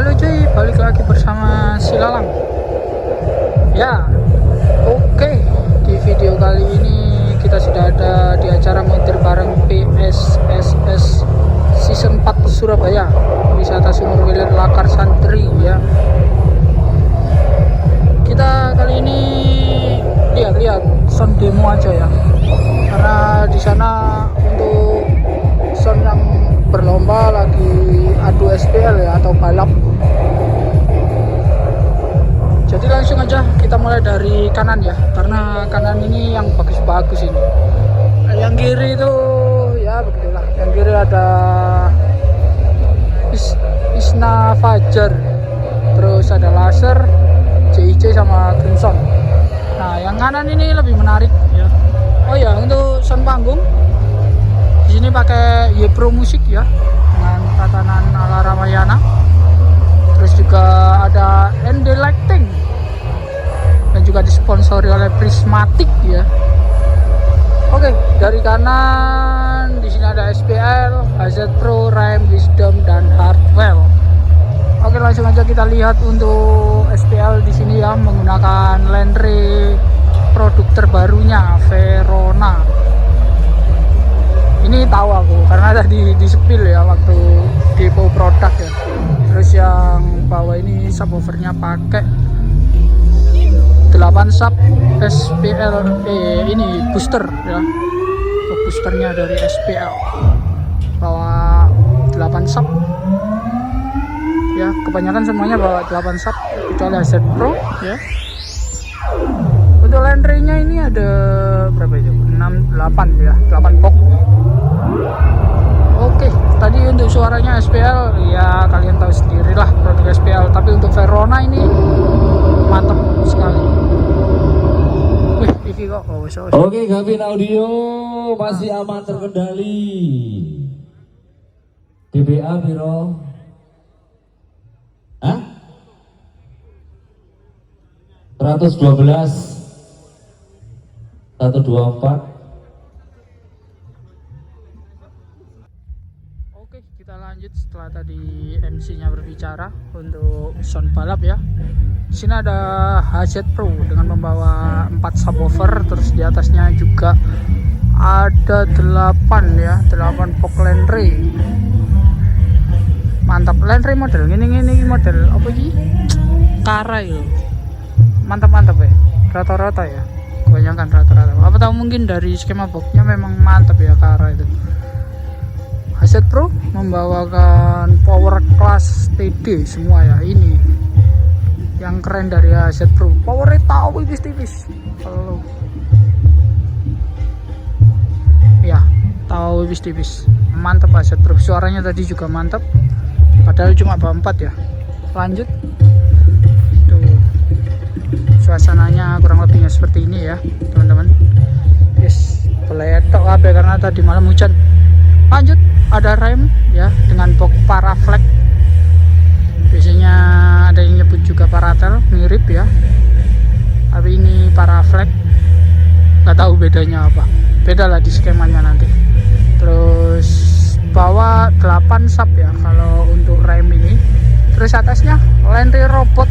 Halo cuy, balik lagi bersama Silalang. Ya, oke. Di video kali ini kita sudah ada di acara montir bareng PSSS Season 4 Surabaya, wisata Sumur Welir Lakar Santri ya. Kita kali ini lihat sound demo aja ya, karena di sana untuk sound yang berlomba lagi adu SPL ya, atau balap. Jadi langsung aja kita mulai dari kanan ya, karena kanan ini yang bagus-bagus ini. Yang kiri itu ya begitulah. Yang kiri ada Isna Fajar, terus ada Laser, JIC sama Crimson. Nah yang kanan ini lebih menarik ya. Oh ya, untuk sound panggung di sini pakai Yepro Musik ya, dengan tatanan ala Ramayana. Terus juga ada ND Lighting dan juga disponsori oleh Prismatic ya. Oke, dari kanan di sini ada SPL, HZ Pro, Rime, Wisdom dan Hardwell. Oke, langsung aja kita lihat untuk SPL di sini ya, menggunakan Landry produk terbarunya Verona. Ini tahu aku karena tadi di spill ya waktu depo produk ya. Terus yang bawah ini subwoofernya pakai 8 sub SPL ini booster ya. Untuk boosternya dari SPL bawa 8 sub ya, kebanyakan semuanya bawa 8 sub kecuali HZ Pro ya. Untuk Landry-nya ini ada berapa itu? 8 ya, 8 box. Oke, tadi untuk suaranya SPL ya kalian tahu sendirilah produk SPL, tapi untuk Verona ini mantap sekali. Wih, iki kok Oke, Gavin Audio masih aman terkendali. DBA Biro. Hah? 112 124. Oke, kita lanjut setelah tadi MC-nya berbicara untuk sound balap ya. Di sini ada HZ Pro dengan membawa 4 subwoofer, terus di atasnya juga ada 8 ya, 8 box Landry. Mantap, Landry model ini model apa sih? Karai loh. Mantap ya. Rata-rata ya. Kebanyakan rata-rata. Apa tahu mungkin dari skema boxnya memang mantap ya Karai itu. HZ Pro membawakan power class TD semua ya. Ini yang keren dari HZ Pro, powernya tahu tipis-tipis. Kalau ya tahu tipis-tipis, mantap HZ Pro. Suaranya tadi juga mantap, padahal cuma bawa 4 ya. Lanjut tuh, suasananya kurang lebihnya seperti ini ya teman-teman. Yes, beletok kabeh karena tadi malam hujan. Lanjut, ada rem ya dengan box paraflex. Biasanya ada yang nyebut juga paratel, mirip ya, tapi ini paraflex, nggak tahu bedanya apa. Beda lah di skemanya nanti. Terus bawa 8 sub ya kalau untuk rem ini. Terus atasnya Landry robot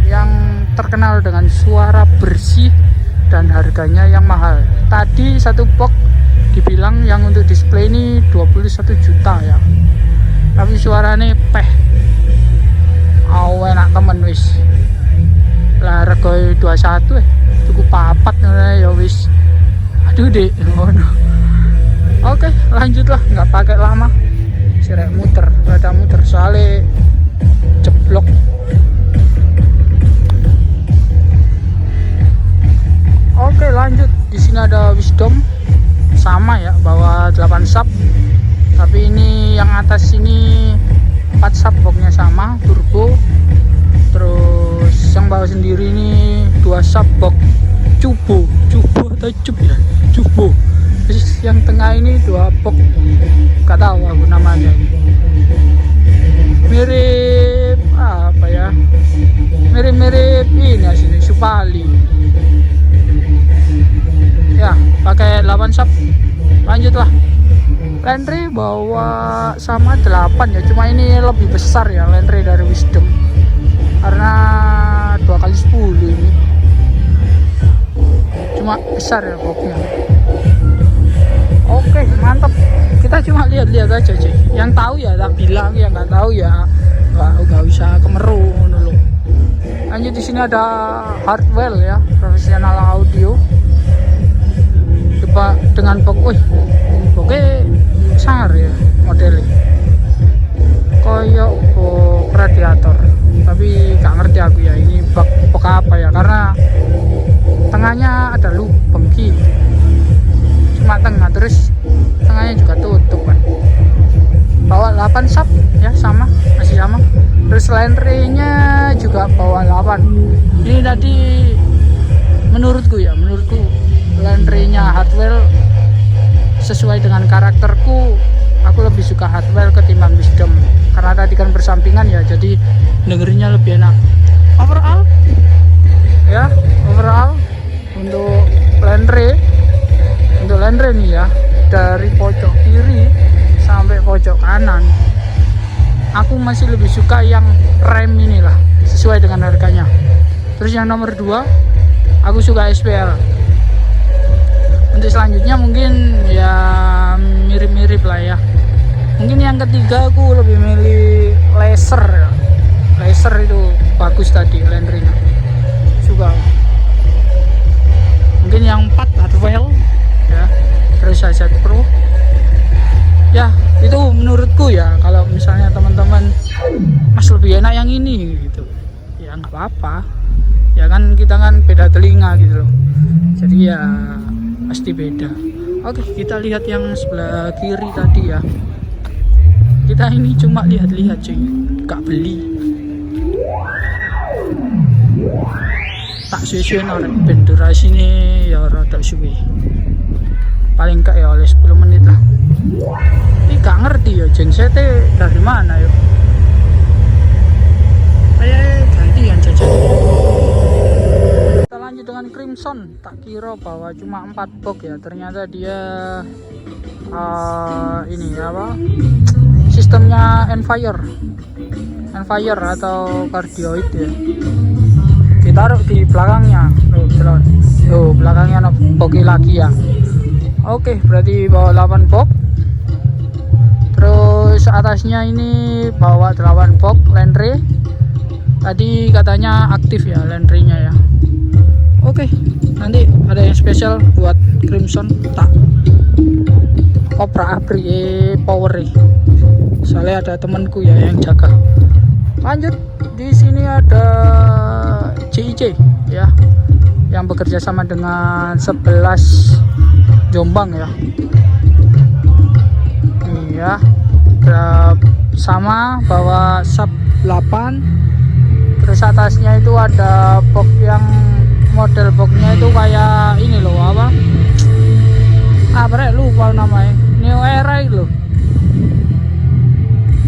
yang terkenal dengan suara bersih dan harganya yang mahal. Tadi satu box dibilang yang untuk display ini 21 juta ya, tapi suaranya peh enak temen wis lah, regoi 21 cukup papat ya wis. Aduh dek ngono. Oke, lanjutlah, nggak pakai lama, sirek rada muter soalnya jeblok. Oke, lanjut. Di sini ada Wisdom sama ya, bawa 8 sub, tapi ini yang atas ini 4 sub boxnya sama turbo. Terus yang bawah sendiri ini 2 sub box cubo atau cub ya, cubo. Terus yang tengah ini 2 box, gak tahu aku namanya ini. Mirip apa ya, mirip ini sini Supali ya, pakai 8 sub. Lanjutlah. Land Ray bawa sama 8 ya, cuma ini lebih besar ya Land Ray dari Wisdom karena 2x10 ini, cuma besar ya boxnya. Oke, mantap. Kita cuma lihat-lihat aja cuy, yang tahu ya tak bilang, yang nggak tahu ya nggak usah kemeru dulu. Lanjut, di sini ada Hardwell ya, profesional audio dengan box. Oke, sangar ya modelnya, koyok box radiator, tapi gak ngerti aku ya ini box apa ya, karena tengahnya ada lubang gitu, cuma tengah, terus tengahnya juga tutup kan. Bawa 8 sub ya, masih sama. Terus Land Ray-nya juga bawa 8. Ini tadi menurutku Land Ray-nya Hardwell sesuai dengan karakterku. Aku lebih suka Hardwell ketimbang Wisdom karena tadi kan bersampingan ya, jadi dengerinnya lebih enak. Overall untuk Land Ray nih ya, dari pojok kiri sampai pojok kanan, aku masih lebih suka yang rem inilah, sesuai dengan harganya. Terus yang nomor 2 aku suka SPL. Untuk selanjutnya mungkin ya mirip-mirip lah ya. Mungkin yang ketiga aku lebih milih laser ya. Laser itu bagus tadi Land Ray-nya, suka. Mungkin yang 4 Hardwell ya, terus AZ Pro ya, itu menurutku ya. Kalau misalnya teman-teman mas lebih enak yang ini gitu ya, nggak apa-apa ya, kan kita kan beda telinga gitu loh, jadi ya pasti beda. Oke, kita lihat yang sebelah kiri tadi ya. Kita ini cuma lihat-lihat cuy, gak beli. Tak suwe-suwe norek ben durasine ya rada suwe, paling gak ya oleh 10 menit lah. Ini gak ngerti ya gensetnya dari mana yuk, kayak gantian jajan. Kita lanjut dengan Crimson. Tak kira bahwa cuma 4 box ya, ternyata dia ini apa, sistemnya Enfire atau cardioid ya, ditaruh di belakangnya. Belakangnya box lagi ya. Oke, berarti bawa 8 box. Terus atasnya ini bawa 8 box Land Ray. Tadi katanya aktif ya Land Ray-nya ya. Oke, nanti ada yang spesial buat Crimson, tak Opera Apri Power. Soalnya ada temanku ya yang jaga. Lanjut, di sini ada JIC ya, yang bekerja sama dengan 11 Jombang ya. Iya, sama bawa sub 8. Terus atasnya itu ada box yang model boxnya itu kayak ini loh, apa ya, lupa namanya, Neo Era itu loh.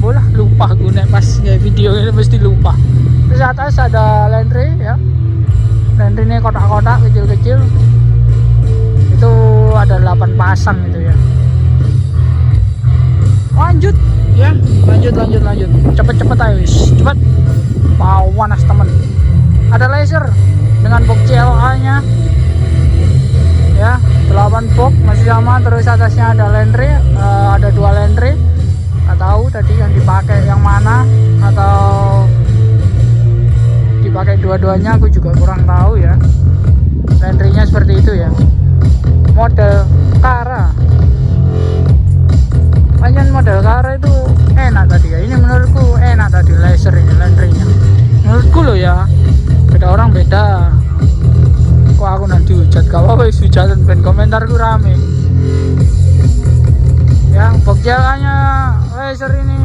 Bolah lupa gue nek pas nge video ini pasti lupa. Terus atas ada Land Ray ya. Land Ray ini kotak-kotak kecil-kecil. Itu ada 8 pasang itu ya. Lanjut ya, lanjut. Cepet ayo wis, cepet. Pawanas temen. Ada laser dengan box CLA nya ya, 8 box masih sama. Terus atasnya ada Land Ray, ada 2 Land Ray. Nggak tahu tadi yang dipakai yang mana, atau dipakai dua-duanya, aku juga kurang tahu ya. Land Ray-nya seperti itu ya, model Kara. Panjang model Kara itu enak tadi ya, ini menurutku enak tadi laser ini Land Ray-nya, menurutku loh ya. Beda orang beda. Kok aku nanti hujat, gak apa-apa hujatan, ben komentarku rame. Yang box jalannya laser ini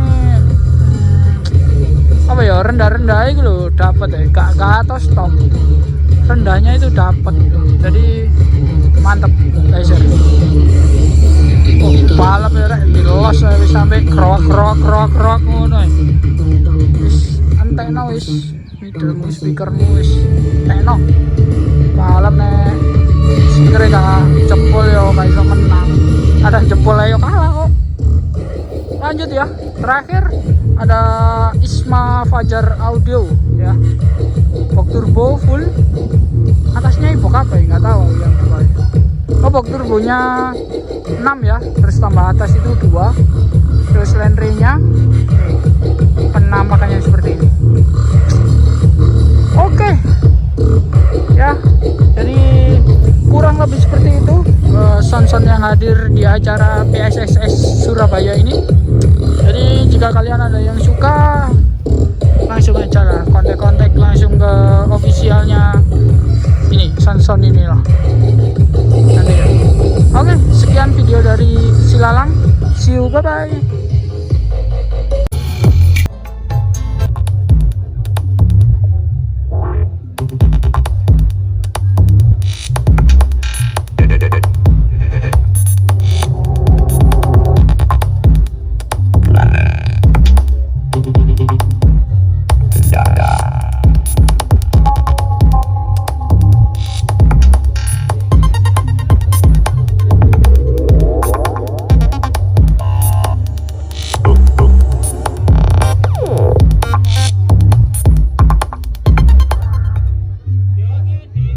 apa ya, rendah-rendah itu loh dapat ya, gak atas top, rendahnya itu dapat gitu. Jadi mantep laser. Balap ya rek, dilos wis sampai krok ngono. Wis entekno wis, middlemu speakermu wis entekno. Balap nek speaker gak jempol yo gak iso menang. Ada jempol ayo kalah kok. lanjut ya. Terakhir ada Isma Fajar Audio ya. Box turbo full. Atasnya box apa ya? Nggak tahu yang bawah. Oh, box turbonya 6 ya. Terus tambah atas itu 2. Terus landry-nya nih, penampakannya seperti ini. Oke. Ya. Jadi kurang lebih seperti itu sound-sound yang hadir di acara PSSS Surabaya ini. Jadi jika kalian ada yang suka, langsung aja lah kontak-kontak langsung ke officialnya ini, sound-sound ini loh nanti ya. Oke, sekian video dari Silalang. See you, bye bye.